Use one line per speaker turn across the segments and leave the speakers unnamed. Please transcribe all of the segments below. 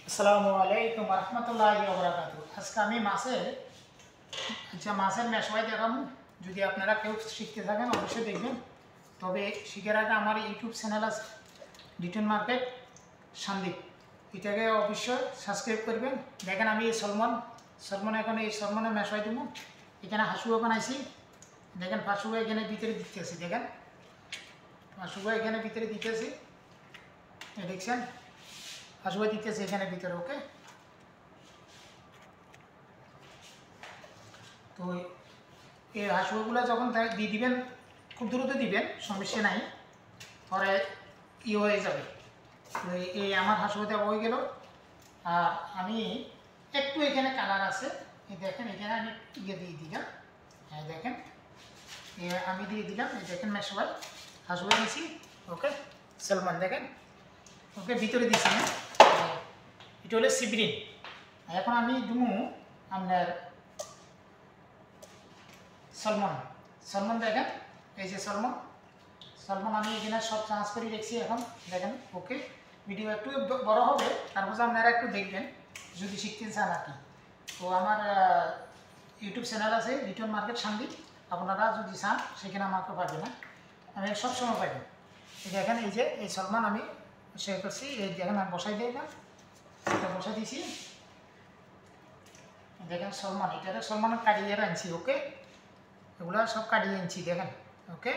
আসসালামু আলাইকুম রহমতুল্লাহি ওয়া বারাকাতুহু। আজকে আমি মাছের মেশওয়াই দেখাবো। যদি আপনারা কেউ শিখতে থাকেন অবশ্যই দেখবেন। তবে শিখার আগে আমার ইউটিউব চ্যানেল আছে লিটন মার্কেট সন্দীপ, এটাকে অবশ্যই সাবস্ক্রাইব করবেন। দেখেন আমি এই সলমন এখন এই সলমনের মেশওয়াই দেবো। এখানে হাসুয়া বানাইছি, দেখেন হাসুয়া এখানে ভিতরে দিতেছি, দেখেন হাসুয়া এখানে ভিতরে দিতেছি, দেখছেন হাসুয়া দিতেছি এখানে ভিতরে। ওকে, তো এই হাসুয়াগুলো যখন দিয়ে দিবেন খুব দ্রুত দিবেন, সমস্যা নাই, পরে হয়ে যাবে। তো এই আমার হাসুয়া দেওয়া হয়ে গেল। আর আমি একটু এখানে কালার আছে, এই দেখেন এখানে আমি দিয়ে দিলাম, হ্যাঁ দেখেন আমি দিয়ে দিলাম, এই দেখেন মেশওয়াই হাসুয়া দিয়েছি। ওকে, সলমান দেখেন, ওকে ভিতরে দিয়েছি না, এটা হলো সিবরিন। এখন আমি দুমু আপনার সলমন দেখেন, এই যে সলমন আমি এখানে সব চান্স করে রেখেছি। এখন দেখেন, ওকে ভিডিও একটু বড় হবে, তারপর আপনারা একটু দেখবেন যদি শিখতে চান আর কি। তো আমার ইউটিউব চ্যানেল আছে লিটন মার্কেট সন্দীপ, আপনারা যদি চান সেখানে আমাকে পাবেন না, আমি সবসময় পাবেন। দেখেন এই যে এই সলমান আমি শেয়ার করছি, এই দেখেন আমি বসাই দিই না, এটা বসাই দিয়েছি। দেখেন সলমান, এটা সলমানের কাটিয়ে আনছি। ওকে, এগুলো সব কাটিয়ে আনছি দেখেন। ওকে,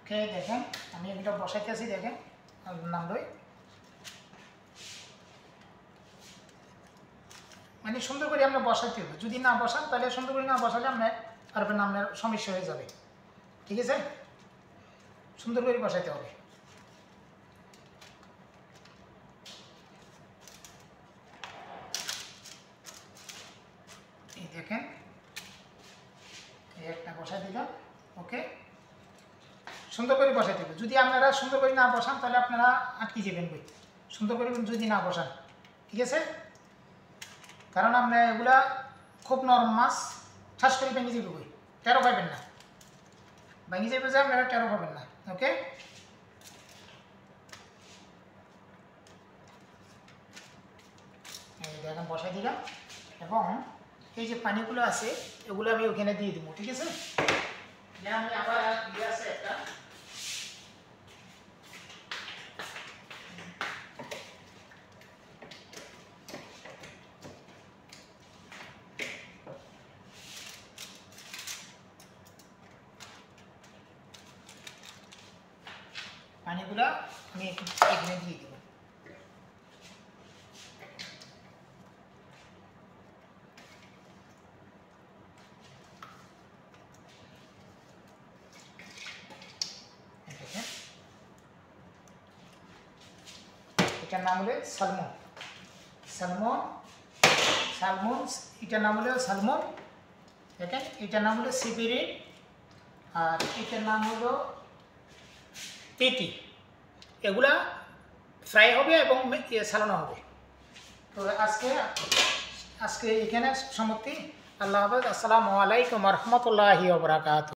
ওকে দেখেন আমি এগুলো বসাইতেছি, দেখেন নাম লই, মানে সুন্দর করে আমরা বসাইতে হবে। যদি না বসান তাহলে সুন্দর করে না বসালে আপনার পারবেন, আপনার সমস্যা হয়ে যাবে। ঠিক আছে, সুন্দর করে বসাইতে হবে। এই দেখেন এই একটা বসাই দিলাম। ওকে, সুন্দর করে বসাইতে হবে। যদি আপনারা সুন্দর করে না বসান তাহলে আপনারা আটকে যাবেন বই, সুন্দর করে যদি না বসান। ঠিক আছে, কারণ আমরা এগুলা খুব নরম মাছ, ঠাস করে ভেঙে যাবে বই, টেরো পাবেন না, ভেঙে যাবে যে আপনারা টেরো পাবেন না। ওকে, এই দেখেন বসাই দিলাম, এবং এই যে পানিগুলো আছে এগুলো আমি ওখানে দিয়ে দেবো। ঠিক আছে, আমি আবার দিয়ে আছে একটা পানিগুলা আমি এখানে দিয়ে দেবো। এটার নাম হলো সালমন, এটার নাম হলো সালমন। দেখেন এটার নাম হলো সিবিরিন, আর এটার নাম হলো পেটি। এগুলা ফ্রাই হবে এবং সালানো হবে। তো আজকে এখানে সমাপ্তি। আল্লাহ হাফেজ। আসসালামু আলাইকুম রহমতুল্লাহি ওয়া বারাকাতুহু।